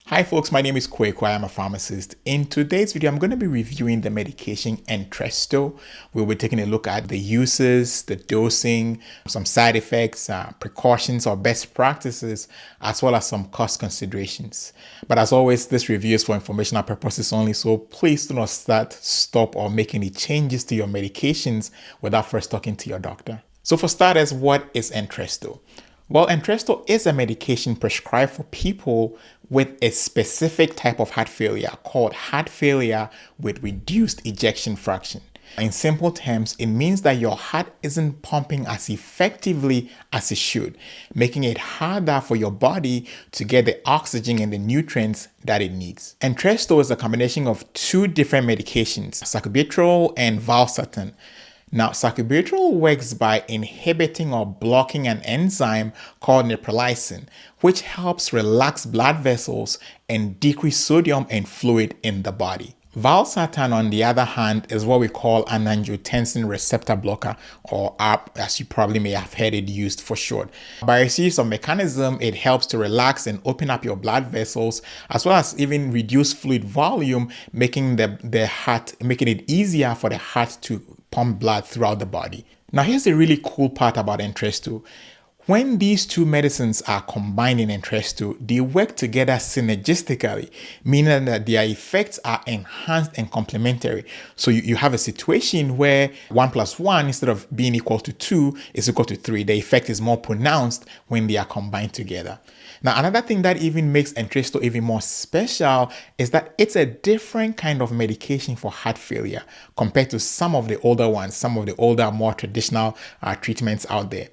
Hi folks, my name is Kweko. I am a pharmacist. In today's video, I'm going to be reviewing the medication Entresto. We'll be taking a look at the uses, the dosing, some side effects, precautions or best practices, as well as some cost considerations. But as always, this review is for informational purposes only, so please do not stop, or make any changes to your medications without first talking to your doctor. So for starters, what is Entresto? Well, Entresto is a medication prescribed for people with a specific type of heart failure called heart failure with reduced ejection fraction. In simple terms, it means that your heart isn't pumping as effectively as it should, making it harder for your body to get the oxygen and the nutrients that it needs. Entresto is a combination of two different medications, Sacubitril and valsartan. Now, Sacubitril works by inhibiting or blocking an enzyme called neprilysin, which helps relax blood vessels and decrease sodium and fluid in the body. Valsartan, on the other hand, is what we call an angiotensin receptor blocker, or ARB, as you probably may have heard it used for short. By a series of mechanisms, it helps to relax and open up your blood vessels, as well as even reduce fluid volume, making it easier for the heart to pump blood throughout the body. Now, here's the really cool part about Entresto. When these two medicines are combined in Entresto, they work together synergistically, meaning that their effects are enhanced and complementary. So you have a situation where 1 + 1, instead of being equal to 2, is equal to 3. The effect is more pronounced when they are combined together. Now, another thing that even makes Entresto even more special is that it's a different kind of medication for heart failure compared to some of the older ones, some of the older, more traditional treatments out there.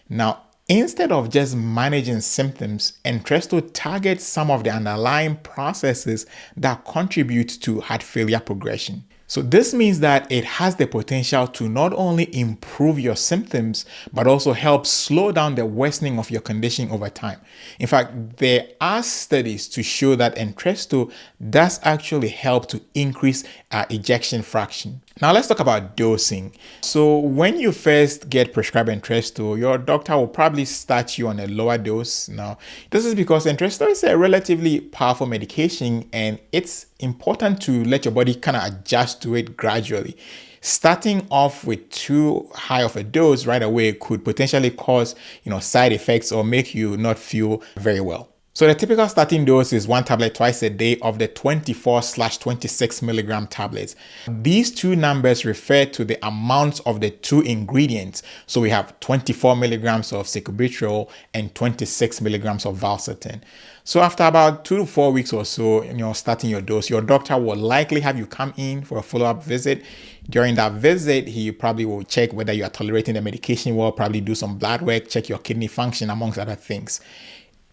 Now, instead of just managing symptoms, Entresto targets some of the underlying processes that contribute to heart failure progression. So this means that it has the potential to not only improve your symptoms, but also help slow down the worsening of your condition over time. In fact, there are studies to show that Entresto does actually help to increase ejection fraction. Now let's talk about dosing. So when you first get prescribed Entresto, your doctor will probably start you on a lower dose. Now, this is because Entresto is a relatively powerful medication, and it's important to let your body kind of adjust to it gradually. Starting off with too high of a dose right away could potentially cause, side effects or make you not feel very well. So the typical starting dose is 1 tablet twice a day of the 24/26 milligram tablets. These two numbers refer to the amounts of the two ingredients. So we have 24 milligrams of Sacubitril and 26 milligrams of valsartan. So after about 2 to 4 weeks or so, starting your dose, your doctor will likely have you come in for a follow-up visit. During that visit, he probably will check whether you are tolerating the medication well, probably do some blood work, check your kidney function, amongst other things.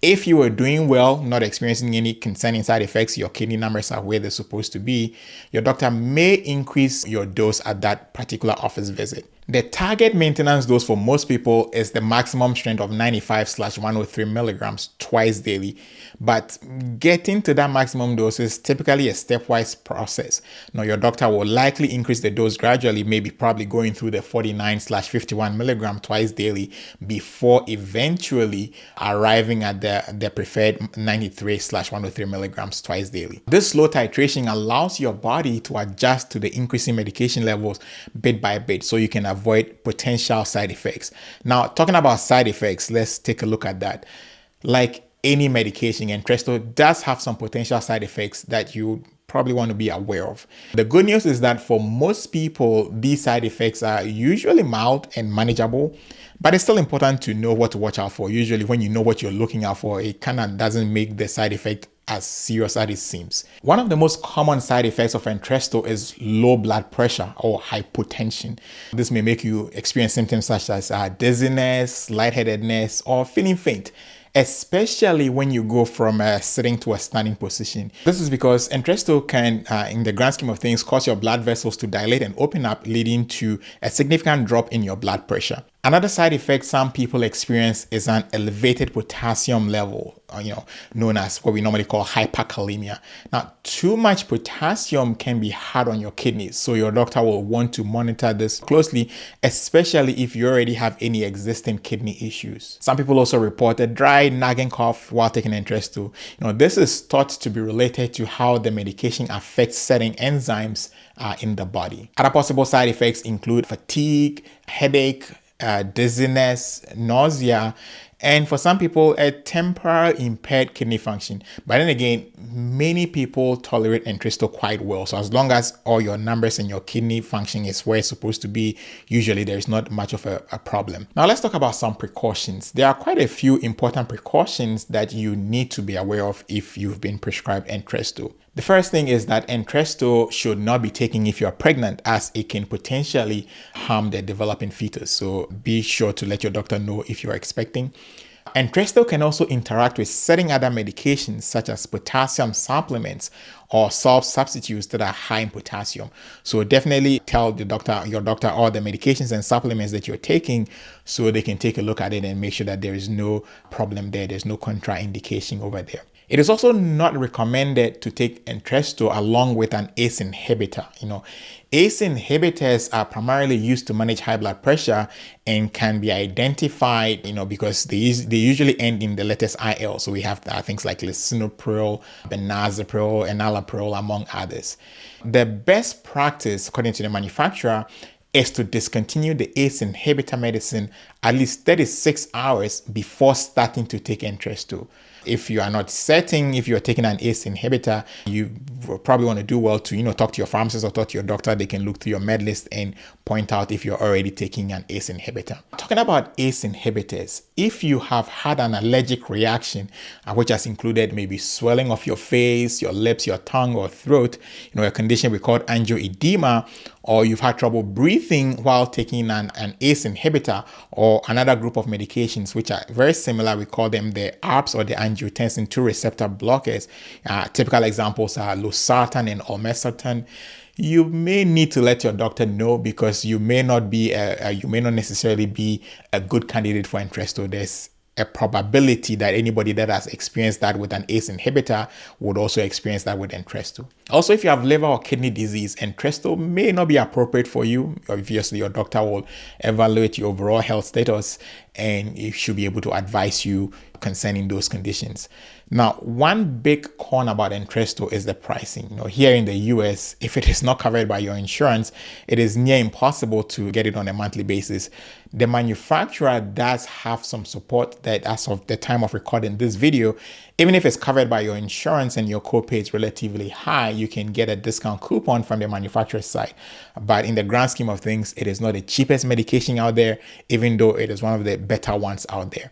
If you are doing well, not experiencing any concerning side effects, your kidney numbers are where they're supposed to be, your doctor may increase your dose at that particular office visit. The target maintenance dose for most people is the maximum strength of 95/103 milligrams twice daily. But getting to that maximum dose is typically a stepwise process. Now, your doctor will likely increase the dose gradually, maybe probably going through the 49/51 milligram twice daily before eventually arriving at the preferred 93/103 milligrams twice daily. This slow titration allows your body to adjust to the increasing medication levels bit by bit, so you can avoid potential side effects. Now, talking about side effects, let's take a look at that. Like any medication, Entresto does have some potential side effects that you probably want to be aware of. The good news is that for most people, these side effects are usually mild and manageable, but it's still important to know what to watch out for. Usually when you know what you're looking out for, it kind of doesn't make the side effect as serious as it seems. One of the most common side effects of Entresto is low blood pressure or hypotension. This may make you experience symptoms such as dizziness, lightheadedness, or feeling faint, especially when you go from a sitting to a standing position. This is because Entresto can, in the grand scheme of things, cause your blood vessels to dilate and open up, leading to a significant drop in your blood pressure. Another side effect some people experience is an elevated potassium level, known as what we normally call hyperkalemia. Now, too much potassium can be hard on your kidneys, so your doctor will want to monitor this closely, especially if you already have any existing kidney issues. Some people also report a dry, nagging cough while taking Entresto. This is thought to be related to how the medication affects certain enzymes in the body. Other possible side effects include fatigue, headache, dizziness, nausea, and for some people, a temporary impaired kidney function. But then again, many people tolerate Entresto quite well. So as long as all your numbers and your kidney function is where it's supposed to be, usually there is not much of a problem. Now let's talk about some precautions. There are quite a few important precautions that you need to be aware of if you've been prescribed Entresto. The first thing is that Entresto should not be taken if you're pregnant, as it can potentially harm the developing fetus. So be sure to let your doctor know if you're expecting. Entresto can also interact with certain other medications such as potassium supplements or salt substitutes that are high in potassium. So definitely tell your doctor all the medications and supplements that you're taking so they can take a look at it and make sure that there is no problem there. There's no contraindication over there. It is also not recommended to take Entresto along with an ACE inhibitor. ACE inhibitors are primarily used to manage high blood pressure and can be identified, because they usually end in the letters IL. So we have things like lisinopril, benazepril, enalapril, among others. The best practice, according to the manufacturer, is to discontinue the ACE inhibitor medicine at least 36 hours before starting to take Entresto. If you are not certain if you're taking an ACE inhibitor, you probably want to do well to, talk to your pharmacist or talk to your doctor. They can look through your med list and point out if you're already taking an ACE inhibitor. Talking about ACE inhibitors, if you have had an allergic reaction, which has included maybe swelling of your face, your lips, your tongue, or throat, a condition we call angioedema, or you've had trouble breathing while taking an ACE inhibitor or another group of medications which are very similar, we call them the ARBs or the Angiotensin Receptor Blockers. Typical examples are valsartan and olmesartan. You may need to let your doctor know because you may not necessarily be a good candidate for Entresto. There's a probability that anybody that has experienced that with an ACE inhibitor would also experience that with Entresto. Also, if you have liver or kidney disease, Entresto may not be appropriate for you. Obviously, your doctor will evaluate your overall health status and it should be able to advise you concerning those conditions. Now, one big con about Entresto is the pricing. Here in the US, if it is not covered by your insurance, it is near impossible to get it on a monthly basis. The manufacturer does have some support that as of the time of recording this video, even if it's covered by your insurance and your copay is relatively high, you can get a discount coupon from the manufacturer's side. But in the grand scheme of things, it is not the cheapest medication out there, even though it is one of the better ones out there.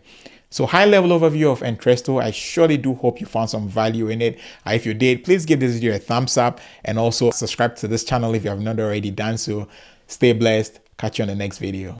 So high-level overview of Entresto. I surely do hope you found some value in it. If you did, please give this video a thumbs up and also subscribe to this channel if you have not already done so. Stay blessed. Catch you on the next video.